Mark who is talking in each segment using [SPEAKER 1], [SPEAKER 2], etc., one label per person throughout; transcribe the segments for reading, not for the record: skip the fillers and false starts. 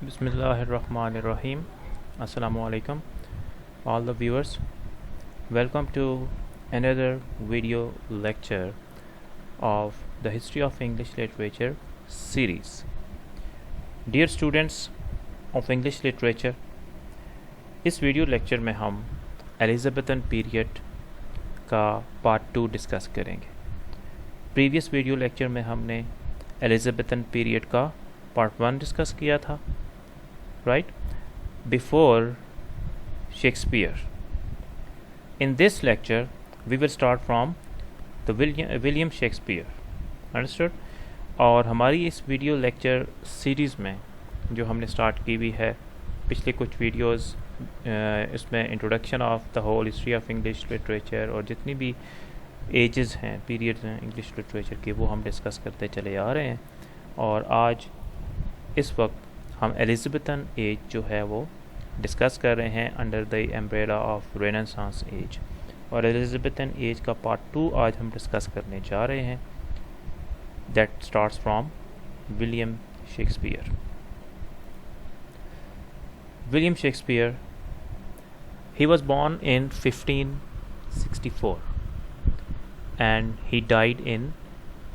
[SPEAKER 1] Bismillahirrahmanirrahim. Assalamu alaikum, all the viewers. Welcome to another video lecture of the History of English Literature series. Dear students of English Literature, इस video lecture में हम Elizabethan period का part 2 discuss करेंगे। Previous video lecture में हमने Elizabethan period का part 1 discuss किया था, right, before Shakespeare. In this lecture we will start from the William Shakespeare, understood? और हमारी इस वीडियो लेक्चर सीरीज़ में जो हमने स्टार्ट की हुई है पिछले कुछ वीडियोस, इसमें introduction of the whole history of English literature और जितनी भी एजेस हैं, पीरियड्स हैं इंग्लिश लिटरेचर के, वो हम डिस्कस करते चले आ रहे हैं। और आज इस वक्त हम एलिज़ाबेथन एज जो है वो डिस्कस कर रहे हैं under the umbrella of Renaissance age. और एलिज़ाबेथन एज का पार्ट 2 आज हम डिस्कस करने जा रहे हैं, that starts from William Shakespeare. William Shakespeare, he was born in 1564 and he died in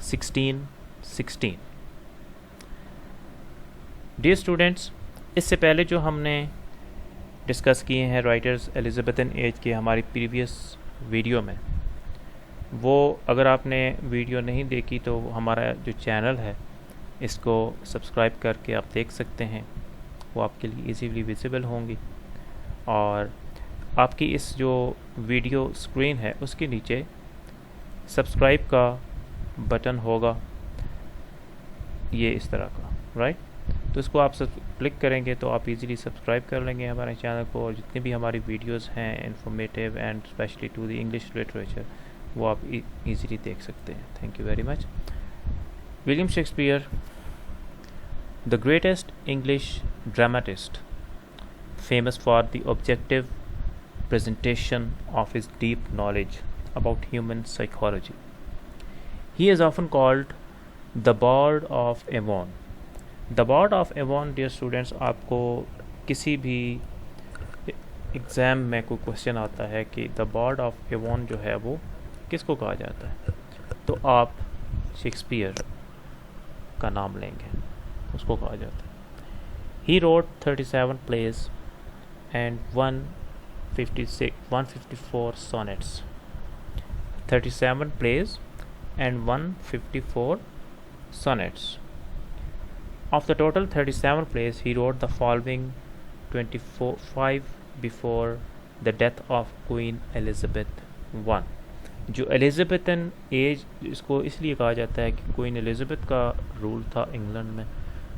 [SPEAKER 1] 1616. Dear students, इससे पहले जो हमने डिस्कस किए हैं राइटर्स एलिज़ाबेथन एज के हमारी प्रीवियस वीडियो में, वो अगर आपने वीडियो नहीं देखी तो हमारा जो चैनल है इसको सब्सक्राइब करके आप देख सकते हैं, वो आपके लिए इजीली विजिबल होंगी। और आपकी इस जो वीडियो स्क्रीन है उसके नीचे सब्सक्राइब का बटन होगा, ये इस तरह का, राइट। तो इसको आप सब क्लिक करेंगे तो आप इजीली सब्सक्राइब कर लेंगे हमारे चैनल को, और जितनी भी हमारी वीडियोस हैं informative and specially to the English literature, वो आप इजीली देख सकते हैं। Thank you very much. William Shakespeare, the greatest English dramatist, famous for the objective presentation of his deep knowledge about human psychology. He is often called the Bard of Avon. The Bard of Avon, dear students, आपको किसी भी exam में कोई question आता है कि the board of Avon जो है वो किसको कहा जाता है, तो आप शेक्सपियर का नाम लेंगे, उसको कहा जाता है। He wrote 37 plays and 154 sonnets. 37 plays and 154 sonnets. Of the total 37 plays, he wrote the following 25 before the death of Queen Elizabeth I. जो एलिज़ाबेथन एज इसको इसलिए कहा जाता है कि क्वीन एलिज़ाबेथ का रूल था इंग्लैंड में,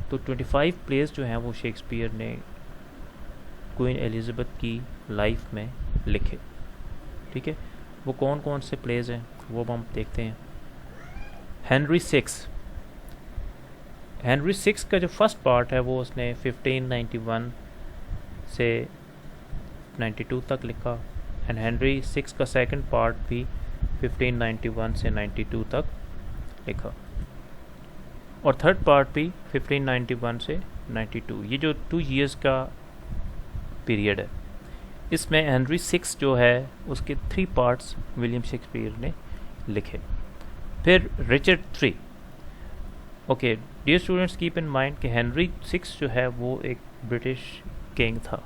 [SPEAKER 1] तो 25 प्लेस जो हैं वो शेक्सपियर ने क्वीन एलिज़ाबेथ की लाइफ में लिखे। ठीक है, वो कौन कौन से प्लेस हैं वो हम देखते हैं। हेनरी सिक्स का जो फर्स्ट पार्ट है वो उसने 1591 से 92 तक लिखा, एंड हेनरी सिक्स का सेकंड पार्ट भी 1591 से 92 तक लिखा, और थर्ड पार्ट भी 1591 से 92। ये जो 2 इयर्स का पीरियड है, इसमें हेनरी सिक्स जो है उसके 3 पार्ट्स विलियम शेक्सपियर ने लिखे। फिर Richard III, okay dear students, keep in mind कि हेनरी सिक्स जो है वो एक ब्रिटिश किंग था,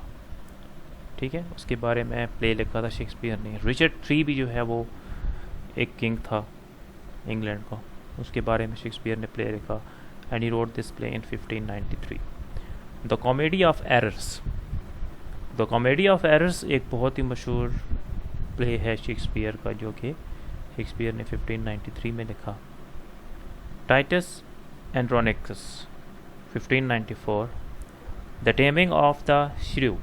[SPEAKER 1] ठीक है, उसके बारे में प्ले लिखा था शेक्सपियर ने। रिचर्ड III भी जो है वो एक किंग था इंग्लैंड का, उसके बारे में शेक्सपियर ने प्ले लिखा, and he wrote this play in 1593। The comedy of errors, the comedy of errors एक बहुत ही मशहूर प्ले है शेक्सपियर का, जो कि शेक्सपियर ने 1593 में लिखा। Titus Andronicus 1594, the taming of the shrew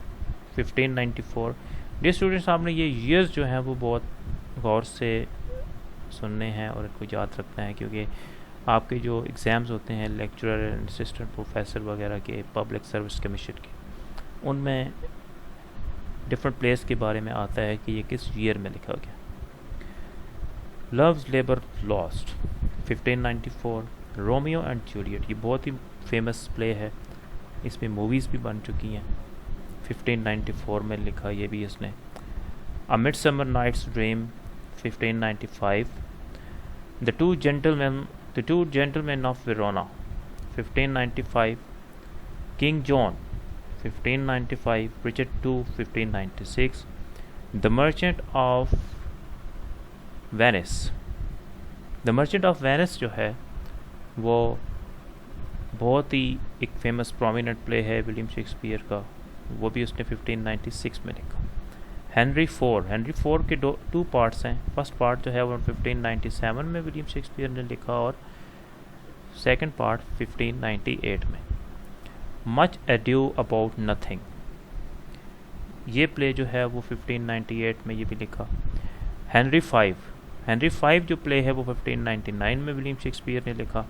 [SPEAKER 1] 1594। Dear students, आपने ये ईयर्स जो हैं वो बहुत गौर से सुनने हैं और इनको याद रखना है, क्योंकि आपके जो एग्ज़ाम्स होते हैं लेक्चरर एंड असिस्टेंट प्रोफेसर वगैरह के, पब्लिक सर्विस कमीशन के, उनमें डिफरेंट प्लेस के बारे में आता है कि ये किस ईयर में लिखा गया। Loves labour lost 1594, Romeo and Juliet, ये बहुत ही फेमस प्ले है इस पे मूवीज़ भी बन चुकी हैं। 1594 में लिखा ये भी इसने। A Midsummer Night's Dream 1595, The Two Gentlemen of Verona 1595, King John 1595, Richard II 1596, The Merchant of Venice। The merchant of Venice जो है वो बहुत ही एक फेमस प्रोमिनेंट प्ले है विलियम शेक्सपियर का, वो भी उसने 1596 में लिखा। हेनरी फोर के टू पार्ट्स हैं। फर्स्ट पार्ट जो है वो 1597 में विलियम शेक्सपियर ने लिखा और सेकंड पार्ट 1598 में। मच एड्यू अबाउट नथिंग, ये प्ले जो है वो 1598 में ये भी लिखा। हेनरी फाइव जो प्ले है वो 1599 में विलियम शेक्सपियर ने लिखा।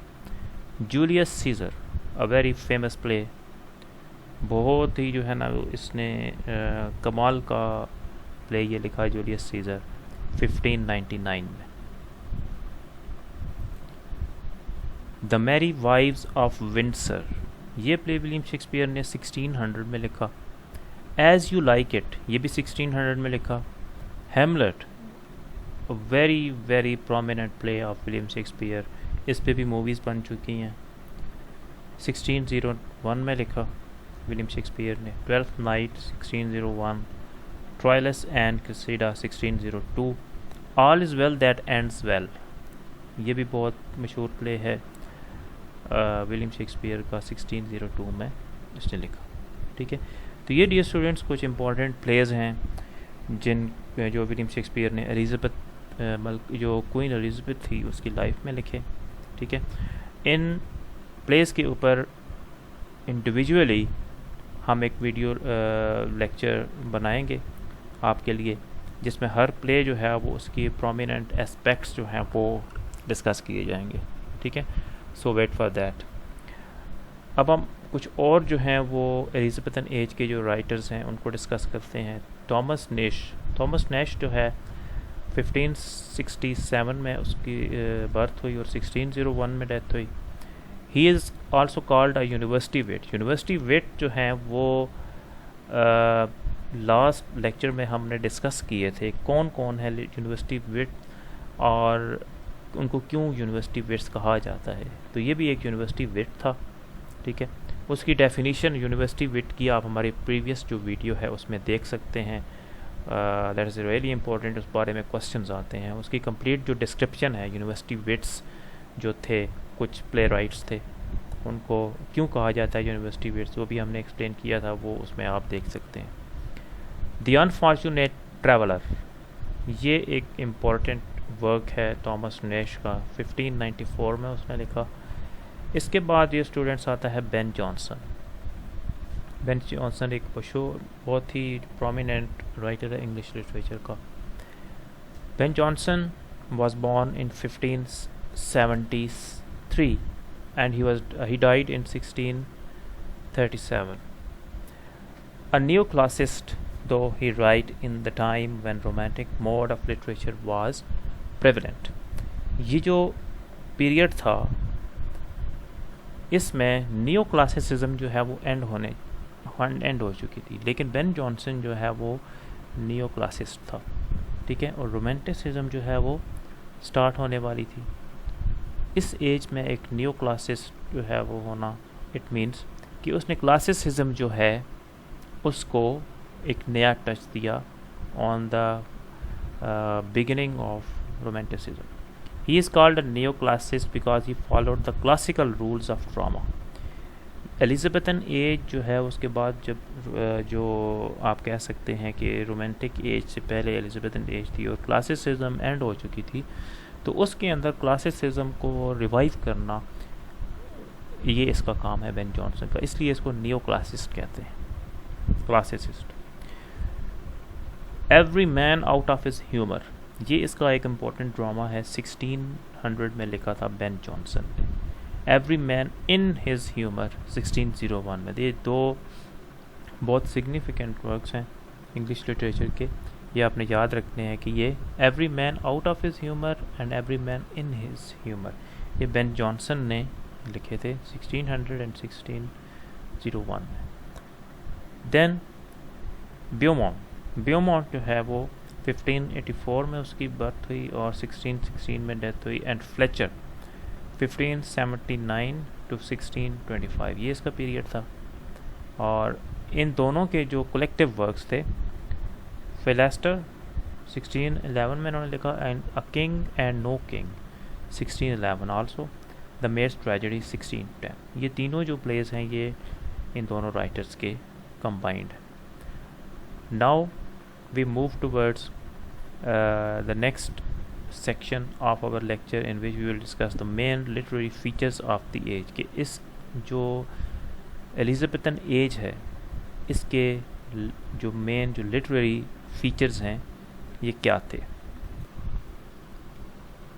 [SPEAKER 1] Julius Caesar, a very famous play, बहुत ही जो है ना इसने कमाल का प्ले ये लिखा है जूलियस सीजर 1599 में। The merry wives of Windsor, ये प्ले विलियम शेक्सपियर ने 1600 में लिखा। एज यू लाइक इट, ये भी 1600 में लिखा। Hamlet, very very prominent play of William Shakespeare, इस पे भी मूवीज़ बन चुकी हैं। 1601 में लिखा विलियम शेक्सपियर ने। Twelfth night 1601, Troilus and Cressida 1602, all is well that ends well, ये भी बहुत मशहूर प्ले है विलियम शेक्सपियर का, 1602 में इसने लिखा। ठीक है, तो ये डियर स्टूडेंट्स कुछ इंपॉर्टेंट प्लेज हैं जिन जो विलियम शेक्सपियर ने जो क्वीन एलिज़ाबेथ थी उसकी लाइफ में लिखे। ठीक है, इन प्लेस के ऊपर इंडिविजुअली हम एक वीडियो लेक्चर बनाएंगे आपके लिए, जिसमें हर प्ले जो है वो उसकी प्रोमिनेंट एस्पेक्ट्स जो हैं वो डिस्कस किए जाएंगे। ठीक है, सो वेट फॉर दैट। अब हम कुछ और जो हैं वो एलिज़ाबेथन एज के जो राइटर्स हैं उनको डिस्कस करते हैं। थॉमस नैश जो है 1567 में उसकी बर्थ हुई और 1601 में डेथ हुई। He is also called a university wit जो हैं वो लास्ट लेक्चर में हमने डिस्कस किए थे कौन कौन है यूनिवर्सिटी विट और उनको क्यों यूनिवर्सिटी विट्स कहा जाता है। तो ये भी एक यूनिवर्सिटी विट था। ठीक है, उसकी डेफिनेशन यूनिवर्सिटी विट की आप हमारी प्रीवियस जो वीडियो है उसमें देख सकते हैं। दैट इज़ रियली इंपॉर्टेंट, उस बारे में क्वेश्चंस आते हैं। उसकी कंप्लीट जो डिस्क्रिप्शन है यूनिवर्सिटी विट्स जो थे, कुछ प्ले राइट्स थे, उनको क्यों कहा जाता है यूनिवर्सिटी विट्स, वो भी हमने एक्सप्लेन किया था, वो उसमें आप देख सकते हैं। द अनफॉर्चुनेट ट्रैवलर, ये एक इम्पॉर्टेंट वर्क है थॉमस नैश का, 1594 में उसने लिखा। इसके बाद ये स्टूडेंट्स आता है बेन जॉनसन एक मशहूर बहुत ही प्रोमिनेंट राइटर है इंग्लिश लिटरेचर का। Ben Jonson was born in 1573 and he died in 1637. A neoclassicist, though he wrote in the time when romantic mode of literature was prevalent. ये जो period था इसमें neo classicism जो है वो and हो चुकी थी, लेकिन बेन जॉनसन जो है वो नियो क्लासिस्ट था। ठीक है, और रोमांटिसिज्म जो है वो स्टार्ट होने वाली थी। इस एज में एक नियो क्लासिस्ट जो है वो होना, इट मीन्स कि उसने क्लासिसिज्म जो है उसको एक नया टच दिया on the beginning of romanticism. He is called a neoclassicist because he followed the classical rules of drama. Elizabethan age जो है उसके बाद जब जो आप कह सकते हैं कि रोमांटिक एज से पहले एलिज़ाबेथन एज थी और क्लासिसिज्म एंड हो चुकी थी, तो उसके अंदर क्लासिसिज्म को रिवाइव करना ये इसका काम है बेन जॉनसन का, इसलिए इसको नियो क्लासिस्ट कहते हैं, classicist. Every man out of his humour, ये इसका एक इम्पॉर्टेंट ड्रामा है, 1600 में लिखा था बेन जॉनसन ने। Every man in his humour 1601 में। ये दो बहुत सिग्निफिकेंट वर्क्स हैं इंग्लिश लिटरेचर के, ये आपने याद रखने हैं कि ये every man out of his humour and every man in his humour ये बेन जॉनसन ने लिखे थे 1600 एंड 1701 में। देन ब्यूमॉन्ट जो है वो 1584 में उसकी बर्थ हुई और 1616 में डेथ हुई। एंड फ्लेचर 1579 टू 1625 ये इसका पीरियड था। और इन दोनों के जो कलेक्टिव वर्क्स थे, फिलेस्टर 1611 में उन्होंने लिखा and a king and no king 1611 also, the mayor's tragedy 1610। ये तीनों जो प्लेस हैं ये इन दोनों राइटर्स के combined. Now we move towards the next section of our lecture in which we will discuss the main literary features of the age कि इस जो एलिजाबेथन एज है इसके जो मेन जो लिटरेरी फीचर्स हैं ये क्या थे।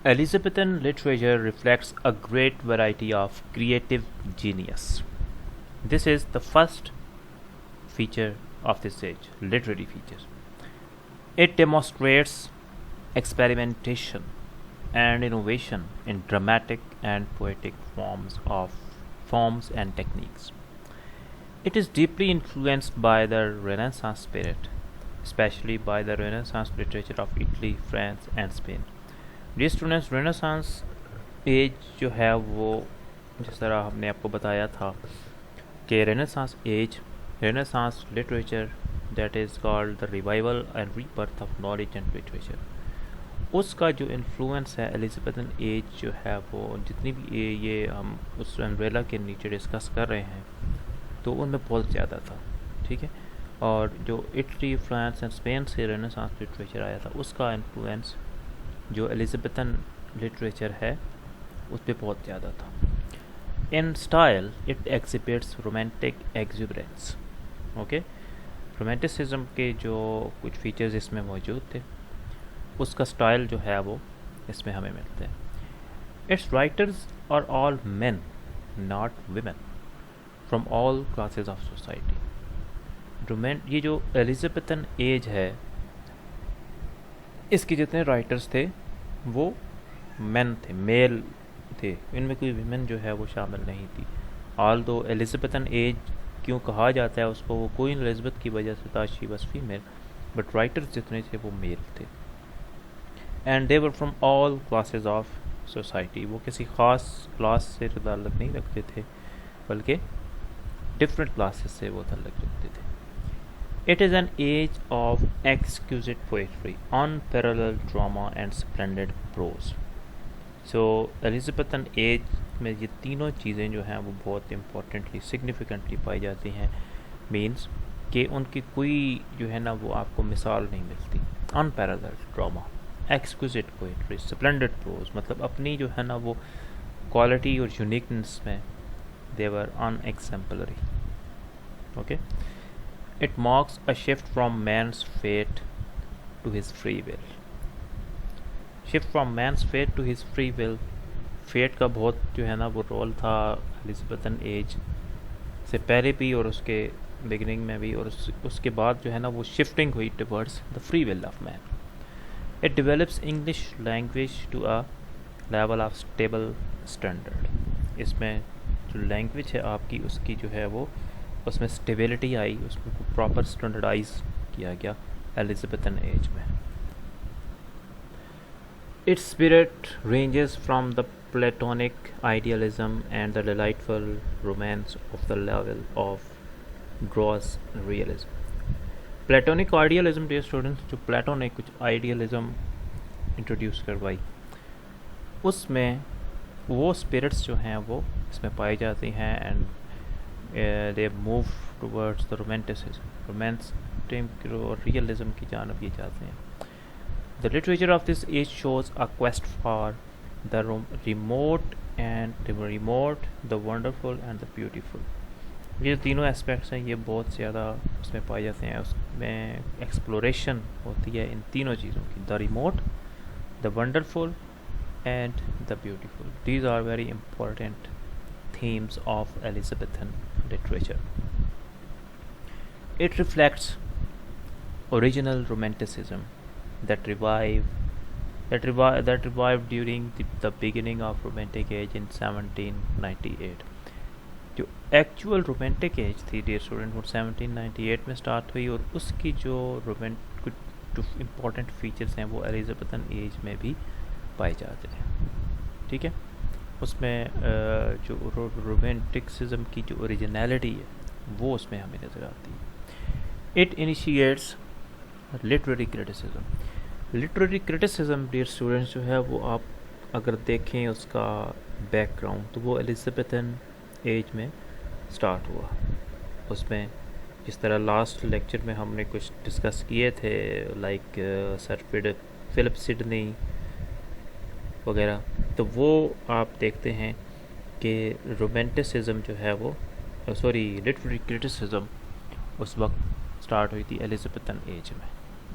[SPEAKER 1] Elizabethan literature reflects a great variety of creative genius. This is the first feature of this age, literary features. It demonstrates experimentation and innovation in dramatic and poetic forms and techniques. It is deeply influenced by the Renaissance spirit, especially by the Renaissance literature of Italy, France and Spain. Dear students, Renaissance age जो है वो जिस तरह हमने आपको बताया था कि Renaissance age, Renaissance literature that is called the revival and rebirth of knowledge and literature, उसका जो इन्फ्लुएंस है एलिजाबेथन एज जो है वो जितनी भी ये हम उस अम्ब्रेला के नीचे डिस्कस कर रहे हैं तो उनमें बहुत ज़्यादा था, ठीक है। और जो इटली, फ्रांस एंड स्पेन से रेनेसांस लिटरेचर आया था उसका इन्फ्लुएंस जो एलिजाबेथन लिटरेचर है उस पर बहुत ज़्यादा था। In style it exhibits romantic exuberance, okay. Romanticism के जो कुछ फीचर्स इसमें मौजूद थे उसका स्टाइल जो है वो इसमें हमें मिलते हैं। Its writers are all men not women from all classes of society. ये जो एलिजाबेथन एज है इसके जितने राइटर्स थे वो मेन थे, मेल थे, इनमें कोई विमेन जो है वो शामिल नहीं थी। ऑल दो एलिजाबेथन एज क्यों कहा जाता है उसको, वो क्वीन एलिजाबेथ की वजह से था, she was female, but writers जितने थे वो मेल थे। And they were from all classes of society, वो किसी ख़ास क्लास से ताल्लुक़ नहीं रखते थे बल्कि डिफरेंट क्लासेस से वो ताल्लुक़ रखते थे। It is an age of exquisite poetry, unparalleled drama and splendid prose. So Elizabethan age में ये तीनों चीज़ें जो हैं वो बहुत इम्पोर्टेंटली, सिग्निफिकेंटली पाई जाती हैं। मीन्स कि उनकी कोई जो है ना वो आपको मिसाल नहीं मिलती। Unparalleled drama, exquisite poetry, splendid prose, मतलब अपनी जो है ना वो क्वालिटी और यूनिकनेस में they were unexemplary, okay. It marks a shift from man's fate to his free will. Shift from man's fate to his free will, fate का बहुत जो है ना वो रोल था एलिजाबेथन एज से पहले भी और उसके बिगिनिंग में भी, और उसके बाद जो है ना वो शिफ्टिंग हुई towards the free will of man. It develops English language to a level of stable standard. इसमें जो लैंग्वेज है आपकी उसकी जो है वो उसमें स्टेबिलिटी आई, उसको प्रॉपर स्टैंडर्डाइज किया गया एलिजाबेथन एज में। Its spirit ranges from the Platonic idealism and the delightful romance of the level of gross realism. Platonic idealism, dear students, जो प्लेटो ने कुछ आइडियलिज्म इंट्रोड्यूस करवाई उसमें वो स्पिरिट्स जो हैं वो इसमें पाई जाती हैं and they move towards the romanticism, romantic और रियलिज्म की जानब ये जाते हैं। The literature of this age shows a quest for the remote, the wonderful and the beautiful. ये तीनों एस्पेक्ट्स हैं ये बहुत ज़्यादा उसमें पाए जाते हैं। उसमें एक्सप्लोरेशन होती है इन तीनों चीज़ों की, the remote, the wonderful and the beautiful. These are very important themes of Elizabethan literature. It reflects original romanticism that revived during the beginning of Romantic age in 1798. जो एक्चुअल रोमांटिक एज थी dear student वो 1798 में start हुई, और उसकी जो कुछ जो इम्पोर्टेंट फीचर्स हैं वो एलिजाबेथन एज में भी पाए जाते हैं। ठीक है, उसमें जो रोमांटिसिज्म की जो ओरिजिनलिटी है वो उसमें हमें नज़र आती है। It initiates literary criticism. Literary criticism dear students जो है वो आप अगर देखें उसका बैकग्राउंड तो वो एलिजाबेथन एज में स्टार्ट हुआ। उसमें जिस तरह लास्ट लेक्चर में हमने कुछ डिस्कस किए थे लाइक सर फिलिप सिडनी वगैरह, तो वो आप देखते हैं कि रोमांटिसिज्म जो है वो लिटरेरी क्रिटिसिज्म उस वक्त स्टार्ट हुई थी एलिजाबेथन एज में।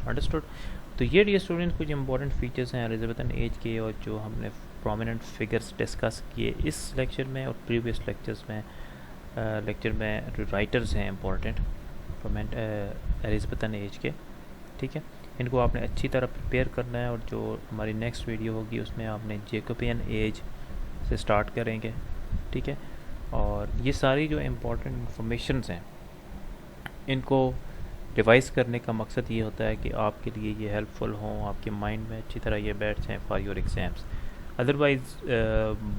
[SPEAKER 1] अंडरस्टूड। तो ये डियर स्टूडेंट्स कुछ इंपॉर्टेंट फीचर्स हैं एलिजाबेथन एज के, और जो हमने प्रोमिनेंट फिगर्स डिस्कस किए इस लेक्चर में और प्रीवियस लेक्चर में जो राइटर्स हैं इंपॉर्टेंट एलिजाबेथन एज के। ठीक है, इनको आपने अच्छी तरह प्रिपेयर करना है, और जो हमारी नेक्स्ट वीडियो होगी उसमें आपने जैकोबियन एज से स्टार्ट करेंगे। ठीक है, और ये सारी जो इम्पोर्टेंट इंफॉर्मेशंस हैं इनको रिवाइज़ करने का मकसद ये होता है कि आपके लिए ये हेल्पफुल हों, आपके माइंड में अच्छी तरह ये बैठ जाएँ for your exams. Otherwise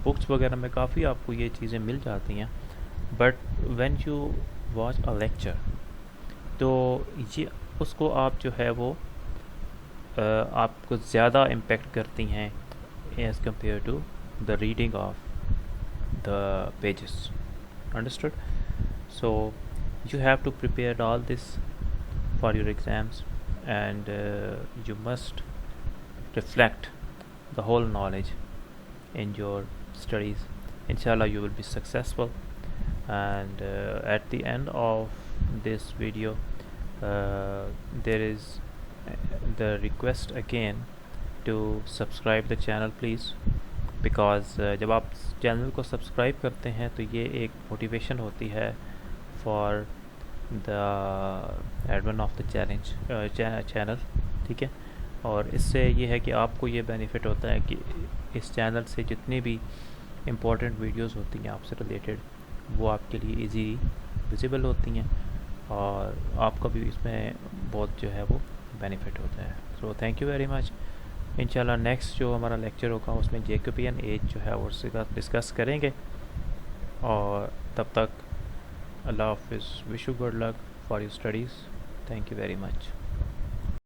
[SPEAKER 1] books वगैरह में काफ़ी आपको ये चीज़ें मिल जाती हैं, but when you watch a lecture तो ये उसको आप जो है वो आपको ज़्यादा इम्पेक्ट करती हैं as compared to the reading of the pages. Understood. So you have to prepare all this for your exams, and you must reflect the whole knowledge in your studies. Inshallah you will be successful, and at the end of this video there is the request again to subscribe the channel please, because जब आप channel को subscribe करते हैं तो ये एक motivation होती है for the admin of the channel. ठीक है, और इससे ये है कि आपको ये बेनिफिट होता है कि इस चैनल से जितनी भी इम्पोर्टेंट वीडियोस होती हैं आपसे रिलेटेड वो आपके लिए इजी विजिबल होती हैं, और आपका भी इसमें बहुत जो है वो बेनिफिट होता है। So thank you very much. इंशाल्लाह नेक्स्ट जो हमारा लेक्चर होगा उसमें जैकोबियन एज जो है वो उससे डिस्कस करेंगे, और तब तक Allah Hafiz. Wish you good luck for your studies. Thank you very much.